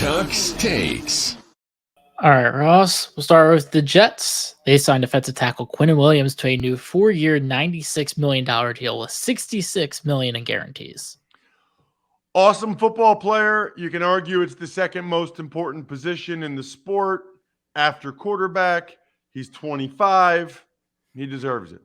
Tuck's Takes. All right, Ross. We'll start with the Jets. They signed defensive tackle Quinnen Williams to a new 4-year, $96 million deal with $66 million in guarantees. Awesome football player. You can argue it's the second most important position in the sport after quarterback. He's 25. He deserves it.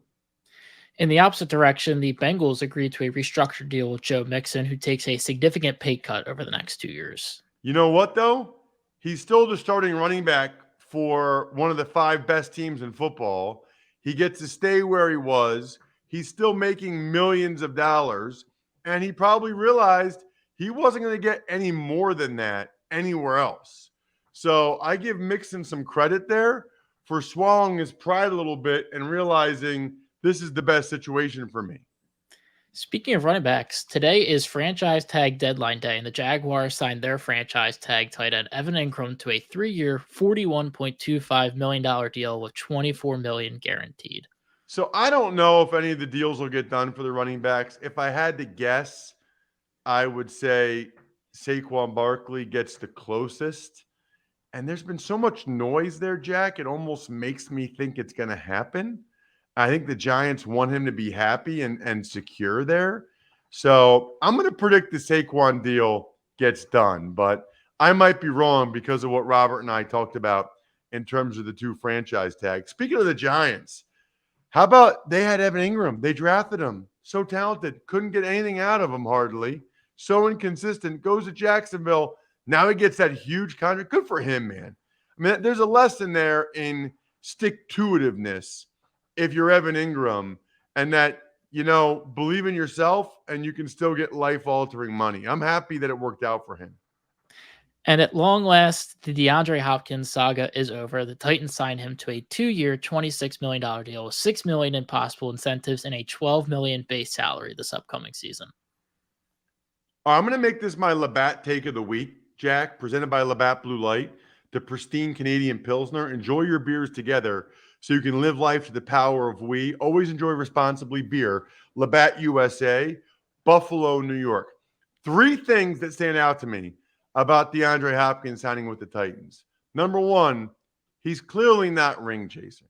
In the opposite direction, the Bengals agreed to a restructured deal with Joe Mixon, who takes a significant pay cut over the next 2 years. You know what, though? He's still the starting running back for one of the 5 best teams in football. He gets to stay where he was. He's still making millions of dollars. And he probably realized he wasn't going to get any more than that anywhere else. So I give Mixon some credit there for swallowing his pride a little bit and realizing this is the best situation for me. Speaking of running backs, today is franchise tag deadline day, and the Jaguars signed their franchise tag tight end Evan Engram to a 3-year, $41.25 million deal with $24 million guaranteed. So I don't know if any of the deals will get done for the running backs. If I had to guess, I would say Saquon Barkley gets the closest. And there's been so much noise there, Jack, it almost makes me think it's going to happen. I think the Giants want him to be happy and secure there. So I'm going to predict the Saquon deal gets done, but I might be wrong because of what Robert and I talked about in terms of the 2 franchise tags. Speaking of the Giants, how about they had Evan Engram? They drafted him. So talented. Couldn't get anything out of him hardly. So inconsistent. Goes to Jacksonville. Now he gets that huge contract. Good for him, man. I mean, there's a lesson there in stick-to-itiveness if you're Evan Engram, and that, believe in yourself and you can still get life-altering money. I'm happy that it worked out for him. And at long last, the DeAndre Hopkins saga is over. The Titans signed him to a 2-year, $26 million deal with $6 million in possible incentives and a $12 million base salary this upcoming season. I'm going to make this my Labatt take of the week, Jack, presented by Labatt Blue Light, the pristine Canadian Pilsner. Enjoy your beers together so you can live life to the power of we. Always enjoy responsibly beer. Labatt USA, Buffalo, New York. 3 things that stand out to me about DeAndre Hopkins signing with the Titans. Number 1, he's clearly not ring chasing.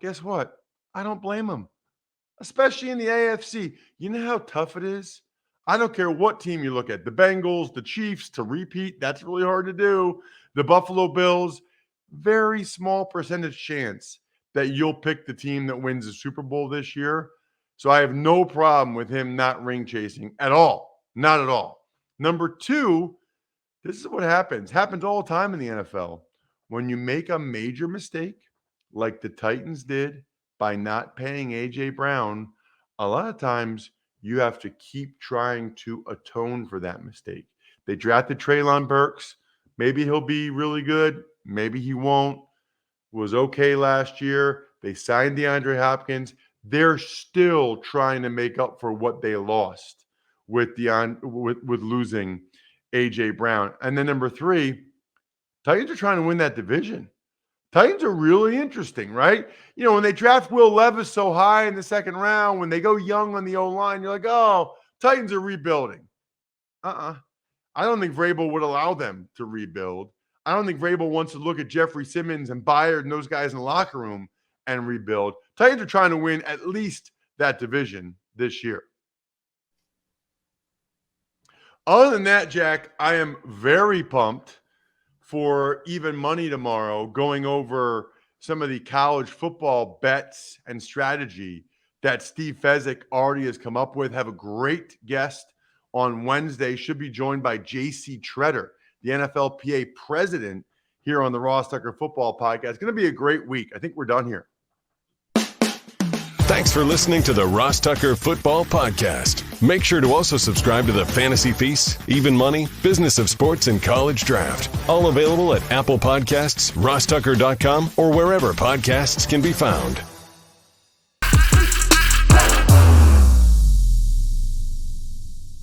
Guess what? I don't blame him, especially in the AFC. You know how tough it is? I don't care what team you look at, the Bengals, the Chiefs, to repeat, that's really hard to do. The Buffalo Bills, very small percentage chance that you'll pick the team that wins the Super Bowl this year. So I have no problem with him not ring chasing at all. Not at all. Number 2, this is what happens. Happens all the time in the NFL. When you make a major mistake, like the Titans did by not paying A.J. Brown, a lot of times you have to keep trying to atone for that mistake. They drafted Treylon Burks. Maybe he'll be really good. Maybe he won't. Was okay last year. They signed DeAndre Hopkins. They're still trying to make up for what they lost with losing A.J. Brown. And then number 3, Titans are trying to win that division. Titans are really interesting, right? When they draft Will Levis so high in the 2nd round, when they go young on the O-line, you're like, oh, Titans are rebuilding. I don't think Vrabel would allow them to rebuild. I don't think Vrabel wants to look at Jeffrey Simmons and Byard and those guys in the locker room and rebuild. Titans are trying to win at least that division this year. Other than that, Jack, I am very pumped for Even Money tomorrow, going over some of the college football bets and strategy that Steve Fezzik already has come up with. Have a great guest on Wednesday. Should be joined by J.C. Treader, the NFLPA president, here on the Ross Tucker Football Podcast. It's going to be a great week. I think we're done here. Thanks for listening to the Ross Tucker Football Podcast. Make sure to also subscribe to the Fantasy Feast, Even Money, Business of Sports, and College Draft. All available at Apple Podcasts, rosstucker.com, or wherever podcasts can be found.